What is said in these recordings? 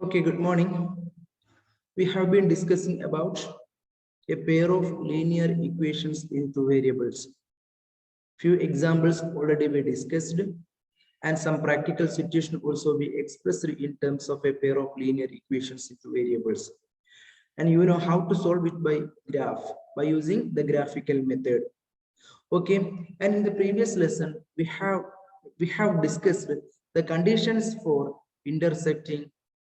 Okay, good morning. We have been discussing about a pair of linear equations in two variables. Few examples already we discussed and some practical situation also we expressed in terms of a pair of linear equations in two variables. And you know how to solve it by graph, by using the graphical method. Okay, and in the previous lesson, we have discussed the conditions for intersecting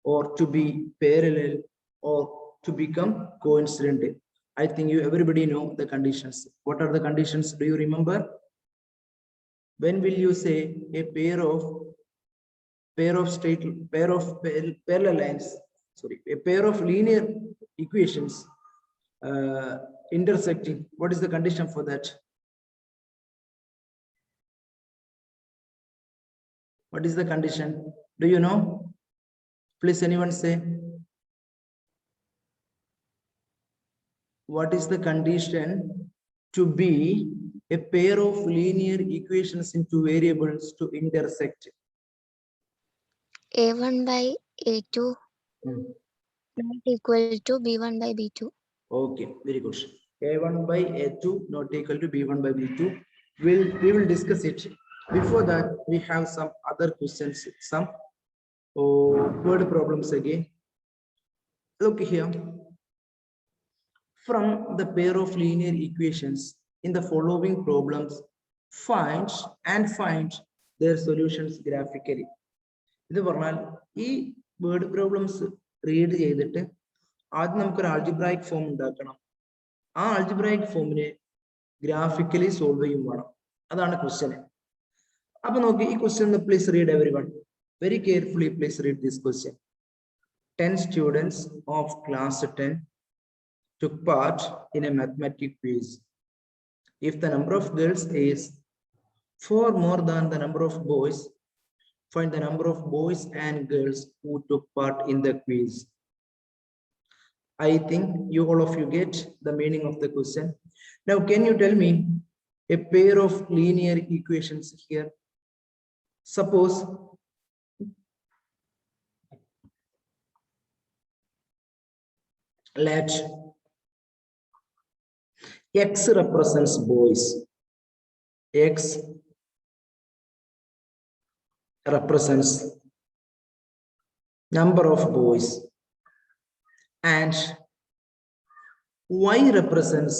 or to be parallel or to become coincident. I think everybody know the conditions. What are the conditions? Do you remember? When will you say a parallel lines? Sorry, a pair of linear equations intersecting. What is the condition for that? What is the condition? Do you know? Please, anyone say. What is the condition to be a pair of linear equations in two variables to intersect? A1 by A2 not equal to B1 by B2. Okay, very good. A1 by A2 not equal to B1 by B2. We will discuss it. Before that, we have some other questions, some word problems again. Look here. From the pair of linear equations in the following problems, find their solutions graphically. ഇത് പറഞ്ഞാൽ ഈ word problems read ചെയ്തിട്ട് ആദ്യം നമുക്കൊരു algebraic form ഉണ്ടാക്കണം. ആ algebraic ഫോമിനെ graphically solve ചെയ്യും വേണം. അതാണ് ക്വസ്റ്റ്യൻ. അപ്പൊ നോക്കി ഈ question please read everyone. Very carefully, please read this question. 10 students of class 10 took part in a mathematics quiz. If the number of girls is 4 more than the number of boys, find the number of boys and girls who took part in the quiz. I think all of you get the meaning of the question. Now, can you tell me a pair of linear equations here? Suppose let X represents boys. X represents number of boys and Y represents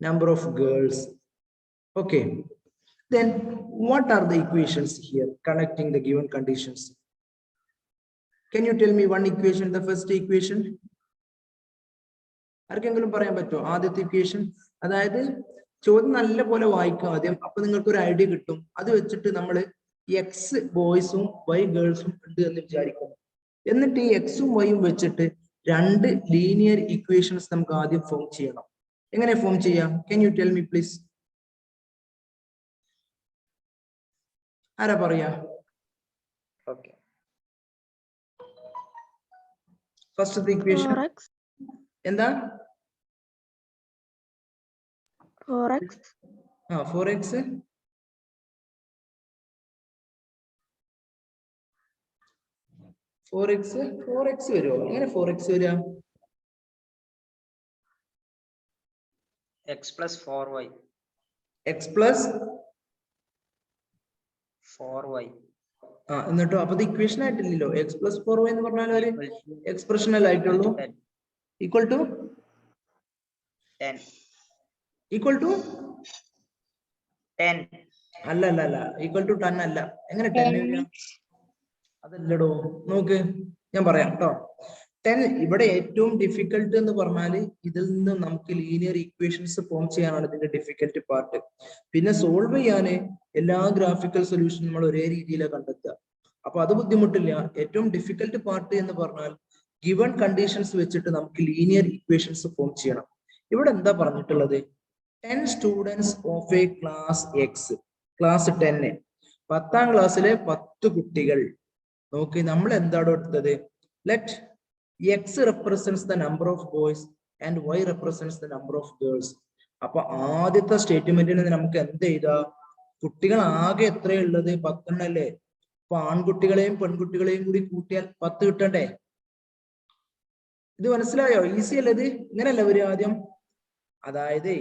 number of girls. Okay, then what are the equations here connecting the given conditions? Can you tell me one equation, the first equation? ആർക്കെങ്കിലും പറയാൻ പറ്റുമോ ആദ്യത്തെ equation? അതായത് ചോദ്യം നല്ല പോലെ വായിക്കും ആദ്യം, അപ്പൊ നിങ്ങൾക്ക് ഒരു ഐഡിയ കിട്ടും. അത് വെച്ചിട്ട് നമ്മൾ എക്സ് ബോയ്സും വൈ ഗേൾസും ഉണ്ട് എന്ന് വിചാരിക്കുന്നു. എന്നിട്ട് ഈ എക്സും വൈയും വെച്ചിട്ട് രണ്ട് ലീനിയർ ഇക്വേഷൻസ് നമുക്ക് ആദ്യം ഫോം ചെയ്യണം. എങ്ങനെ ഫോം ചെയ്യാം? Can you tell me please? ആരാ പറയാ? Okay. ഫസ്റ്റ് ഇക്വേഷൻ എന്താ? 4x. 4x 4x വരുമോ? എങ്ങനെ 4x വരിക? X plus 4y. X plus 4y. എന്നിട്ടോ അപ്പൊ ഇക്വേഷൻ ആയിട്ടില്ലല്ലോ. X plus 4y എന്ന് പറഞ്ഞാൽ ഒരു എക്സ്പ്രഷനൽ ആയിട്ടുള്ളൂ. Equal to 10. Equal to 10. അല്ല ഈക്വൽ ടു 10 അല്ല. എങ്ങനെ 10 വരിക? അതല്ലടോ, നോക്ക് ഞാൻ പറയാം കേട്ടോ. 10 ഇവിടെ ഏറ്റവും ഡിഫിക്കൽട്ട് എന്ന് പറഞ്ഞാല് ഇതിൽ നിന്ന് നമുക്ക് ലീനിയർ ഇക്വേഷൻസ് ഫോം ചെയ്യാനാണ് ഇതിന്റെ ഡിഫിക്കൽട്ട് പാർട്ട്. പിന്നെ സോൾവ് ചെയ്യാന് എല്ലാ ഗ്രാഫിക്കൽ സൊല്യൂഷൻ നമ്മൾ ഒരേ രീതിയിലാണ് കണ്ടെത്തുക. അപ്പൊ അത് ബുദ്ധിമുട്ടില്ല. ഏറ്റവും ഡിഫിക്കൽട്ട് പാർട്ട് എന്ന് പറഞ്ഞാൽ ഗിവൺ കണ്ടീഷൻസ് വെച്ചിട്ട് നമുക്ക് ലീനിയർ ഇക്വേഷൻസ് ഫോം ചെയ്യണം. ഇവിടെ എന്താ പറഞ്ഞിട്ടുള്ളത്? 10 students of a class X, class 10, 10ാം ക്ലാസ്സിലെ 10 കുട്ടികൾ. നോക്കി നമ്മൾ എന്താണോ എടുത്തത്? Let X represents the number of boys and Y represents the number of girls. അപ്പൊ ആദ്യത്തെ സ്റ്റേറ്റ്മെന്റിന് നമുക്ക് എന്ത് ചെയ്താ? കുട്ടികൾ ആകെ എത്രയുള്ളത് 10 എണ്ണല്ലേ. അപ്പൊ ആൺകുട്ടികളെയും പെൺകുട്ടികളെയും കൂടി കൂട്ടിയാൽ 10 കിട്ടണ്ടേ? ഇത് മനസ്സിലായോ? ഈസി അല്ലേ ഇത്? ഇങ്ങനല്ല ഒരു ആദ്യം. അതായത്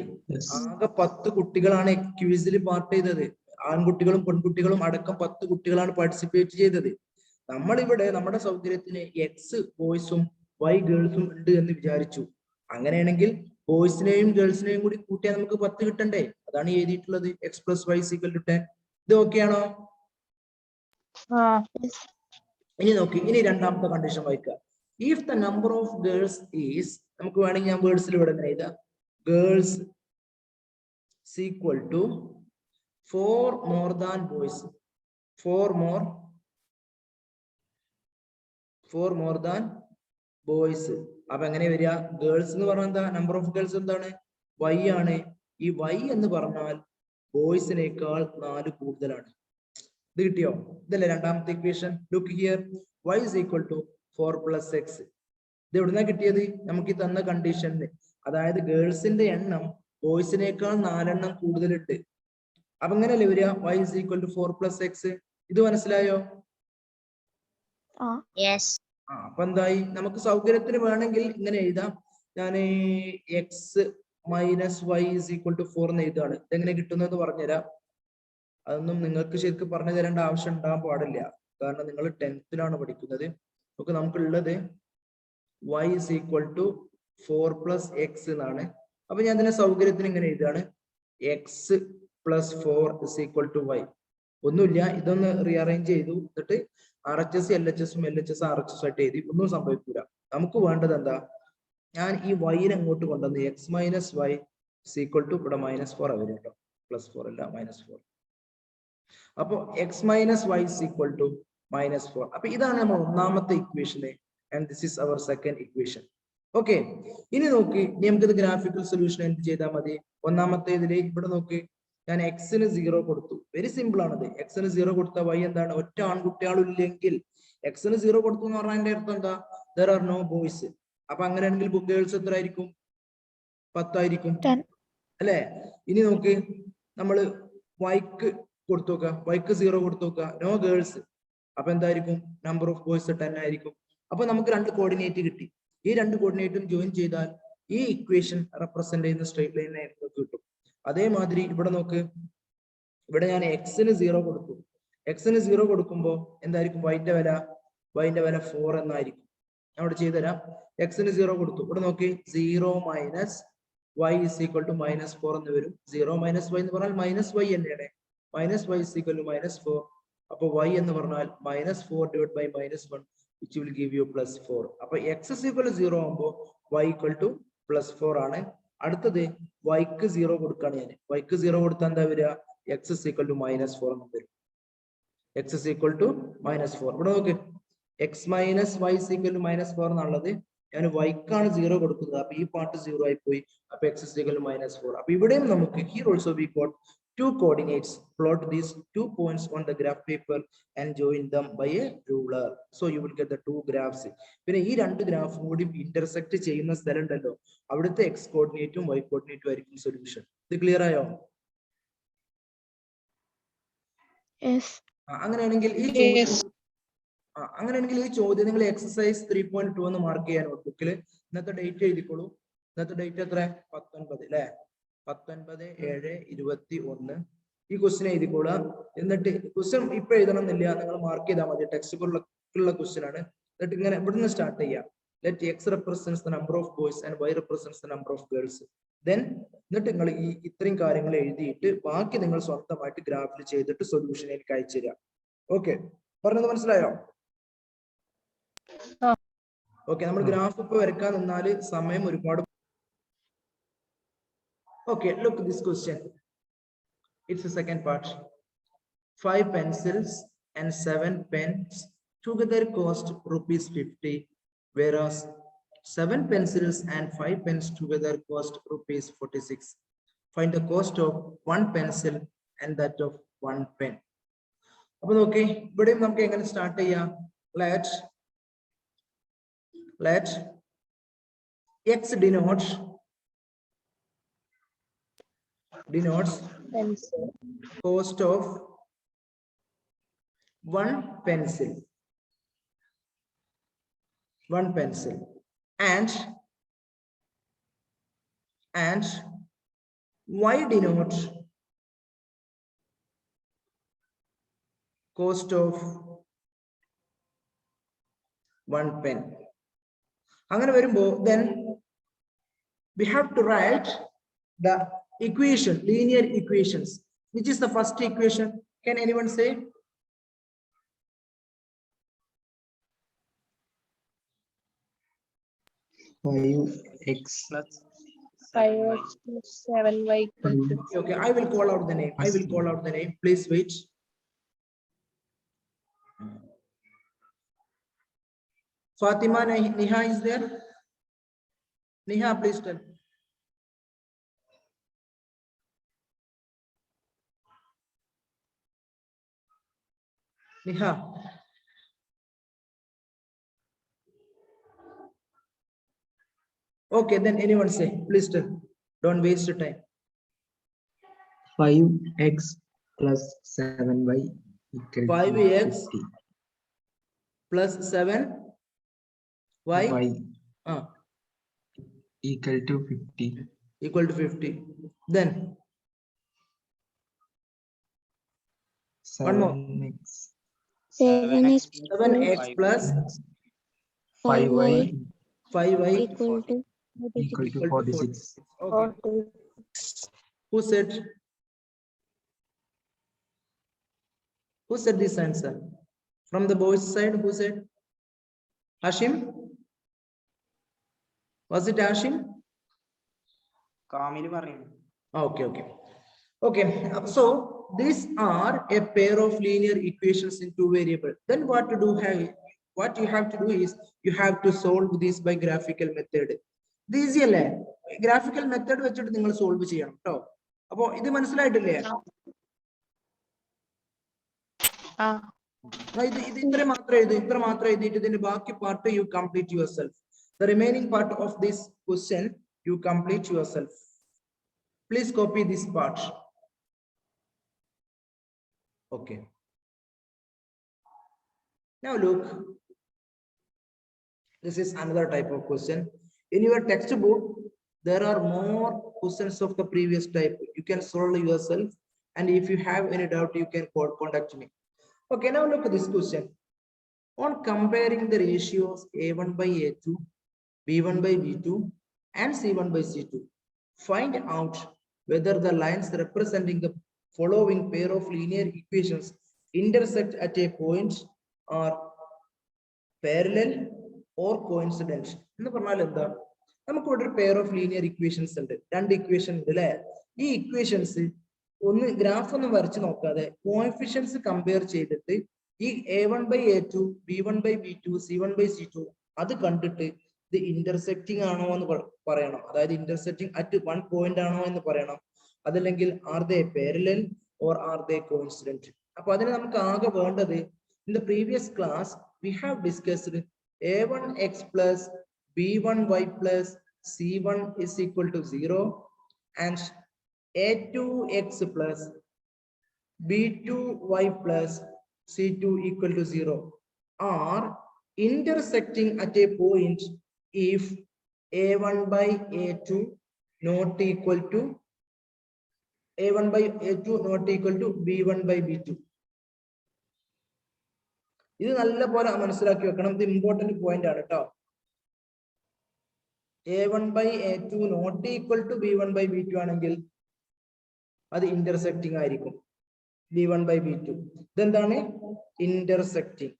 ആകെ 10 കുട്ടികളാണ് ക്വിസിൽ പാർട്ട് ചെയ്തത്. ആൺകുട്ടികളും പെൺകുട്ടികളും അടക്കം 10 കുട്ടികളാണ് പാർട്ടിസിപ്പേറ്റ് ചെയ്തത്. നമ്മളിവിടെ നമ്മുടെ സൗകര്യത്തിന് എക്സ് ബോയ്സും വൈ ഗേൾസും ഉണ്ട് എന്ന് വിചാരിച്ചു. അങ്ങനെയാണെങ്കിൽ ബോയ്സിനെയും ഗേൾസിനെയും കൂടി കൂട്ടിയാൽ നമുക്ക് 10 കിട്ടണ്ടേ? അതാണ് എഴുതിയിട്ടുള്ളത് X plus Y equal to 10. ഇത് ഓക്കെ ആണോ? ഇനി നോക്കി, ഇനി രണ്ടാമത്തെ കണ്ടീഷൻ വായിക്കുക. If the number of girls is, നമുക്ക് വേണമെങ്കിൽ ഞാൻ വേർഡ്സിൽ ഇവിടെ എഴുതാം, girls equal to 4 more than boys, 4 more than boys. അപ്പൊ എങ്ങനെ വരിക? ഗേൾസ് എന്ന് പറഞ്ഞാൽ എന്താ? നമ്പർ ഓഫ് ഗേൾസ് എന്താണ്? y ആണ്. ഈ y എന്ന് പറഞ്ഞാൽ ബോയ്സിനേക്കാൾ 4 കൂടുതലാണ്. ഇത് കിട്ടിയോ? ഇതല്ലേ രണ്ടാമത്തെ equation? Look here, y is equal to 4 plus x. ഇത് എവിടുന്നാ കിട്ടിയത്? നമുക്ക് ഈ തന്ന കണ്ടീഷനിൽ. അതായത് ഗേൾസിന്റെ എണ്ണം ബോയ്സിനേക്കാൾ 4 എണ്ണം കൂടുതലുണ്ട്. അപ്പൊ എങ്ങനെയല്ലേ വരിക? y is equal to 4 plus x. ഇത് മനസ്സിലായോ? അപ്പൊ എന്തായി? നമുക്ക് സൗകര്യത്തിന് വേണമെങ്കിൽ ഇങ്ങനെ എഴുതാം. ഞാൻ X minus Y is equal to 4 എന്ന് എഴുതാണ്. ഇതെങ്ങനെ കിട്ടുന്നത് പറഞ്ഞുതരാം. അതൊന്നും നിങ്ങൾക്ക് ശരിക്കും പറഞ്ഞു തരേണ്ട ആവശ്യം ഉണ്ടാകാൻ പാടില്ല, കാരണം നിങ്ങൾ 10th പഠിക്കുന്നത്. നമുക്കുള്ളത് y is equal to 4 plus x എന്നാണ്. അപ്പൊ ഞാൻ ഇതിന്റെ സൗകര്യത്തിന് ഇങ്ങനെ എഴുതാണ്, X plus 4 is equal to y. ഒന്നുമില്ല, ഇതൊന്ന് റീഅറേഞ്ച് ചെയ്തു, എന്നിട്ട് RHS LHS LHS RHS ആയിട്ട് എഴുതി. ഒന്നും സംഭവിക്കൂല. നമുക്ക് വേണ്ടത് എന്താ? ഞാൻ ഈ വൈനെ അങ്ങോട്ട് കൊണ്ടുവന്ന് x minus y equal to, ഇവിടെ -4 വരും കേട്ടോ, +4 അല്ല -4. അപ്പൊ x minus y equal to -4. അപ്പൊ ഇതാണ് നമ്മൾ ഒന്നാമത്തെ equation, and this is our second equation. Okay, ഇനി നോക്ക്, ഇനി നമുക്കിത് ഗ്രാഫിക്കൽ സൊല്യൂഷൻ എന്ത് ചെയ്താൽ മതി? ഒന്നാമത്തെ ഇതില് ഇവിടെ നോക്ക്, ഞാൻ എക്സിന് 0 കൊടുത്തു. വെരി സിമ്പിൾ ആണത്. എക്സിന് 0 കൊടുത്ത വൈ എന്താണ്? ഒറ്റ ആൺകുട്ടികളും ഇല്ലെങ്കിൽ എക്സിന് 0 കൊടുത്തു എന്ന് പറഞ്ഞാൽ അതിന്റെ അർത്ഥം എന്താ? there are no boys. അപ്പൊ അങ്ങനെയാണെങ്കിൽ ഗേൾസ് എത്ര ആയിരിക്കും? 10 ആയിരിക്കും അല്ലെ? ഇനി നോക്ക്, നമ്മള് വൈക്ക് കൊടുത്തു നോക്കുക, വൈക്ക് 0 കൊടുത്തു നോക്കുക, നോ ഗേൾസ്. അപ്പൊ എന്തായിരിക്കും? നമ്പർ ഓഫ് ബോയ്സ് 10 ആയിരിക്കും. അപ്പൊ നമുക്ക് 2 കോർഡിനേറ്റ് കിട്ടി. ഈ 2 കോർഡിനേറ്റും ജോയിൻ ചെയ്താൽ ഈ ഇക്വേഷൻ റെപ്രസെന്റ് ചെയ്യുന്ന സ്ട്രേറ്റ് ലൈൻ ആയിട്ട് കിട്ടും. അതേമാതിരി ഇവിടെ നോക്ക്, ഇവിടെ ഞാൻ എക്സിന് 0 കൊടുത്തു. എക്സിന് 0 കൊടുക്കുമ്പോൾ എന്തായിരിക്കും വൈന്റെ വില? വൈന്റെ വില 4 എന്നായിരിക്കും. ഞാൻ ഇവിടെ ചെയ്തുതരാം. എക്സിന് 0 കൊടുത്തു. ഇവിടെ നോക്കി, 0 minus y is equal to -4 എന്ന് വരും. 0 മൈനസ് y എന്ന് പറഞ്ഞാൽ -y തന്നെയാണ്. -y is equal to -4. അപ്പൊ y എന്ന് പറഞ്ഞാൽ -4 divided by -1, which will give you +4. അപ്പൊ x is equal to 0 ആകുമ്പോൾ y equal to +4 ആണ്. അടുത്തത് വൈക്ക് 0 കൊടുക്കാണ് ഞാൻ. വൈക്ക് 0 കൊടുത്താൽ എന്താ വരിക? x is equal to -4 എന്ന് വരും. x is equal to -4. ഇവിടെ നോക്ക്, x minus y is equal to -4 എന്നുള്ളത് ഞാൻ വൈക്കാണ് 0 കൊടുക്കുന്നത്. അപ്പൊ ഈ പാർട്ട് 0 ആയി പോയി. അപ്പൊ x is equal to -4. അപ്പൊ ഇവിടെയും നമുക്ക് here also we got 2 coordinates. Plot these 2 points on the graph paper and join them by a ruler. So you will get the 2 graphs. പിന്നെ ഈ 2 ഗ്രാഫും കൂടി ഇന്റർസെക്ട് ചെയ്യുന്ന സ്ഥലം ഉണ്ടല്ലോ, അവിടുത്തെ x കോർഡിനേറ്റും y കോർഡിനേറ്റും ആയിരിക്കും സൊല്യൂഷൻ. ഇത് ക്ലിയർ ആയോ? അങ്ങനെയാണെങ്കിൽ ഈ ചോദ്യം നിങ്ങൾ എക്സസൈസ് 3.2 എന്ന് മാർക്ക് ചെയ്യാൻ ബുക്കിൽ. ഇന്നത്തെ ഡേറ്റ് എഴുതിക്കോളൂ. ഇന്നത്തെ ഡേറ്റ് എത്ര? 19 അല്ലെ? 19/7/21. ഈ ക്വസ്റ്റ്യൻ എഴുതിക്കോളുക. എന്നിട്ട് ക്വസ്റ്റ്യൻ ഇപ്പൊ എഴുതണം എന്നില്ല, നിങ്ങൾ മാർക്ക് ചെയ്താൽ മതി. ടെക്സ്റ്റ് ബുക്കിലുള്ള ക്വസ്റ്റ്യൻ ആണ്. എന്നിട്ട് ഇങ്ങനെ ഇവിടുന്ന് സ്റ്റാർട്ട് ചെയ്യാം. Let x represents the number of boys and y represents the number of girls. Then എന്നിട്ട് നിങ്ങൾ ഈ ഇത്രയും കാര്യങ്ങൾ എഴുതിയിട്ട് ബാക്കി നിങ്ങൾ സ്വന്തമായിട്ട് ഗ്രാഫിൽ ചെയ്തിട്ട് സൊല്യൂഷൻ എനിക്ക് അയച്ചു തരാം. ഓക്കെ, പറഞ്ഞത് മനസ്സിലായോ? ഓക്കെ, നമ്മൾ ഗ്രാഫ് ഇപ്പൊ വരയ്ക്കാൻ നിന്നാല് സമയം ഒരുപാട്. Okay, look at this question. It's the second part. 5 pencils and 7 pens together cost ₹50, whereas 7 pencils and 5 pens together cost ₹46. Find the cost of 1 pencil and that of 1 pen. അപ്പൊ നോക്കി, ഇവിടെയും നമുക്ക് എങ്ങനെ സ്റ്റാർട്ട് ചെയ്യാം? Let x denote denotes pencil, cost of one pencil. One pencil. And y denotes cost of one pen. അങ്ങനെ വരുമ്പോൾ then we have to write the equation, linear equations. Which is the first equation? Can anyone say? Plus 5x plus 7y equal to Okay, I will call out the name. I will call out the name. Please wait. Fatima Niha is there? Niha, please tell. Niha. Okay, then anyone say, please tell. Don't waste your time. 5x plus 7y equal 5x to 50. plus 7 y Equal to 50. equal to 50. Then 1 more. 7x 7x 7x plus 5y 5y equal to equal to 46. Okay. 40. Who said? Who said this answer? From the boys' side, who said? Hashim? Was it Hashim? കാമില് പറയുന്നു. Okay, okay. Okay, so these are a pair of linear equations in two variables. Then what to do? What you have to do is you have to solve this by graphical method. This is easy അല്ലേ? Graphical method വെച്ചിട്ട് നിങ്ങൾ solve ചെയ്യണം ട്ടോ. അപ്പോൾ ഇത് മനസ്സിലായിട്ടില്ലേ? ഇത് ഇത്ര മാത്രം എഴുതി ഇതിന്റെ ബാക്കി part you complete yourself. The remaining part of this question you complete yourself. Please copy this part. Okay. Now look, this is another type of question. In your textbook, there are more questions of the previous type. You can solve yourself, and if you have any doubt, you can contact me. Okay, now look at this question. On comparing the ratios A1 by A2, B1 by B2, and C1 by C2, find out whether the lines representing the following pair of linear equations intersect at a point or parallel or coincident. എന്ന് പറഞ്ഞാൽ എന്താ? നമുക്ക് ഇവിടെ ഒരു pair of linear equations ഉണ്ട്. രണ്ട് equation ഉണ്ട് അല്ലേ? ഈ equations ഒന്ന് ഗ്രാഫ് ഒന്നും വരച്ച് നോക്കാതെ കോഎഫിഷ്യൻസ് കമ്പയർ ചെയ്തിട്ട് ഈ A1 by A2, B1 by B2, C1 by C2 അത് കണ്ടിട്ട് ഇത് ഇന്റർസെക്റ്റിംഗ് ആണോ എന്ന് പറയണം. അതായത് ഇന്റർസെക്റ്റിംഗ് അറ്റ് വൺ പോയിന്റ് ആണോ എന്ന് പറയണം. അതല്ലെങ്കിൽ are they parallel or are they coincident. അപ്പൊ അതിന് നമുക്ക് ആകെ വേണ്ടത് in the previous class we have discussed A1x plus B1y plus C1 is equal to 0 and A2x plus B2y plus C2 equal to 0 are intersecting at a point if A1 by A2 not equal to A1 by A2 not equal to B1 by B2. ഇത് നല്ല പോലെ മനസ്സിലാക്കി വെക്കണം. ഇത് important point ആണ് കേട്ടോ. A1 by A2 not equal to B1 by B2 ആണെങ്കിൽ അത് ഇന്റർസെക്റ്റിംഗ് ആയിരിക്കും. B1 by B2 ഇതെന്താണ്? ഇന്റർസെക്റ്റിംഗ്.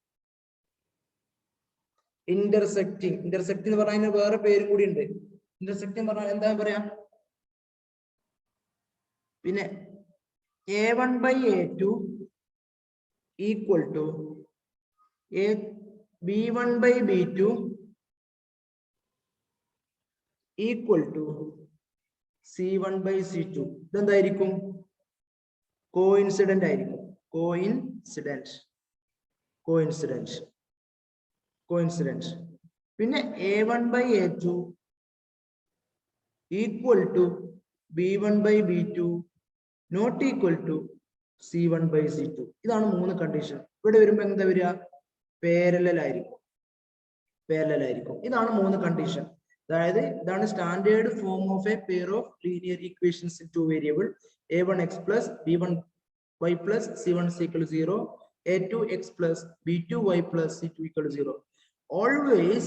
ഇന്റർസെക്റ്റിംഗ് എന്ന് പറഞ്ഞാൽ വേറെ പേരും കൂടി ഉണ്ട്. ഇന്റർസെക്റ്റിംഗ് പറഞ്ഞാൽ എന്താ പറയാ? പിന്നെ A1 by A2 equal to B1 by B2 equal to C1 by C2. ഇതെന്തായിരിക്കും? കോയിൻസിഡന്റ് ആയിരിക്കും. കോയിൻസിഡന്റ്. പിന്നെ A1 by A2 equal to B1 by B2 not equal to C1 by C2. ഇതാണ് 3 കണ്ടീഷൻ. ഇവിടെ വരുമ്പോൾ എന്താ വരിക? പാരലൽ ആയിരിക്കും. ഇതാണ് 3 കണ്ടീഷൻ. അതായത് ഇതാണ് standard form of A pair of linear equations in 2 variable a1x plus b1y plus c1 is equal to 0, a2x plus b2y plus c2 equal to 0. Always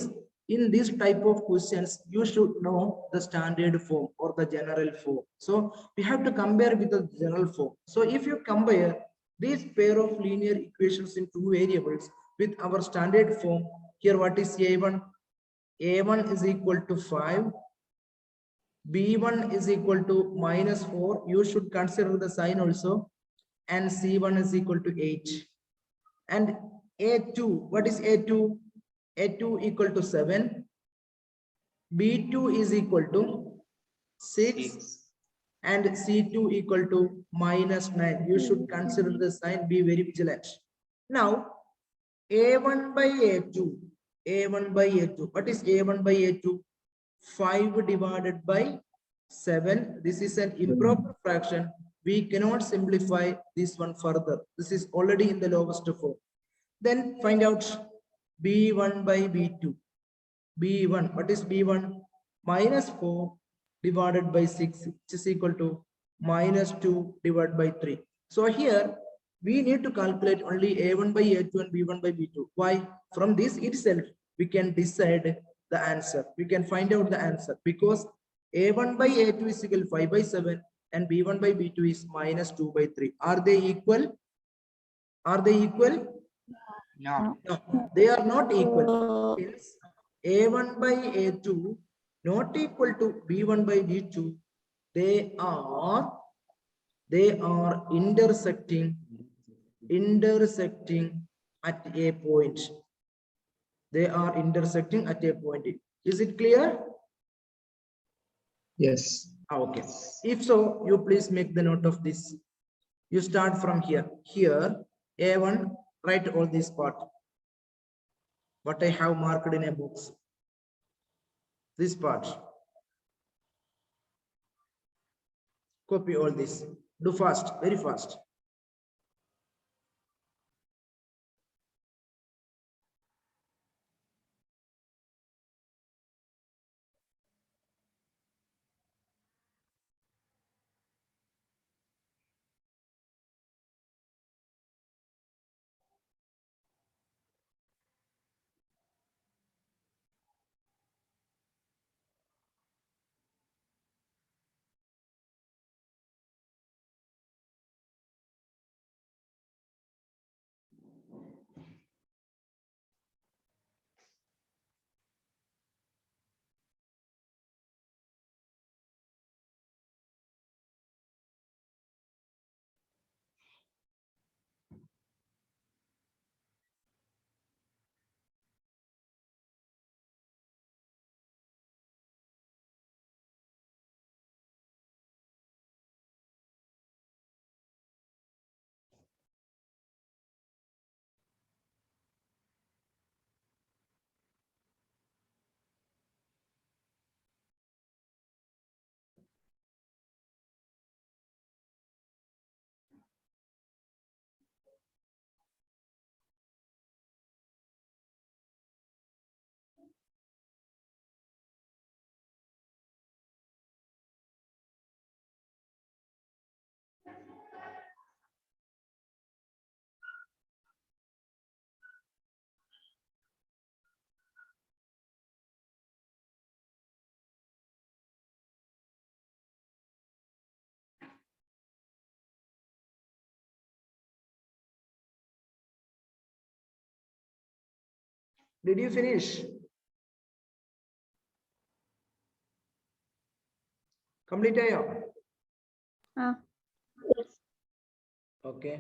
in this type of questions you should know the standard form or the general form. So we have to compare with the general form. So if you compare this pair of linear equations in 2 variables with our standard form, here what is a1? a1 is equal to 5, b1 is equal to -4. You should consider the sign also, and c1 is equal to 8. And a2, what is a2? a2 equal to 7, b2 is equal to 6, and c2 equal to -9. You should consider the sign, be very vigilant. Now a1 by a2, what is a1 by a2? 5 divided by 7. This is an improper fraction. We cannot simplify this one further. This is already in the lowest form. Then find out b1 by b2. b1, what is b1? -4 divided by 6, which is equal to -2 divided by 3. So here we need to calculate only a1 by a2 and b1 by b2. Why? From this itself we can decide the answer. We can find out the answer because a1 by a2 is equal to 5 by 7 and b1 by b2 is -2 by 3. Are they equal? Are they equal? No. No, they are not equal. Hence, a1 by a2 not equal to b1 by b2. They are intersecting at a point. They are intersecting at a point. Is it clear? Yes. Okay. If so, you please make the note of this. You start from here. Here, a1, write all this part. What I have marked in a box. This part. Copy all this. Do fast, very fast. Did you finish? Complete ayo? Ah. Okay.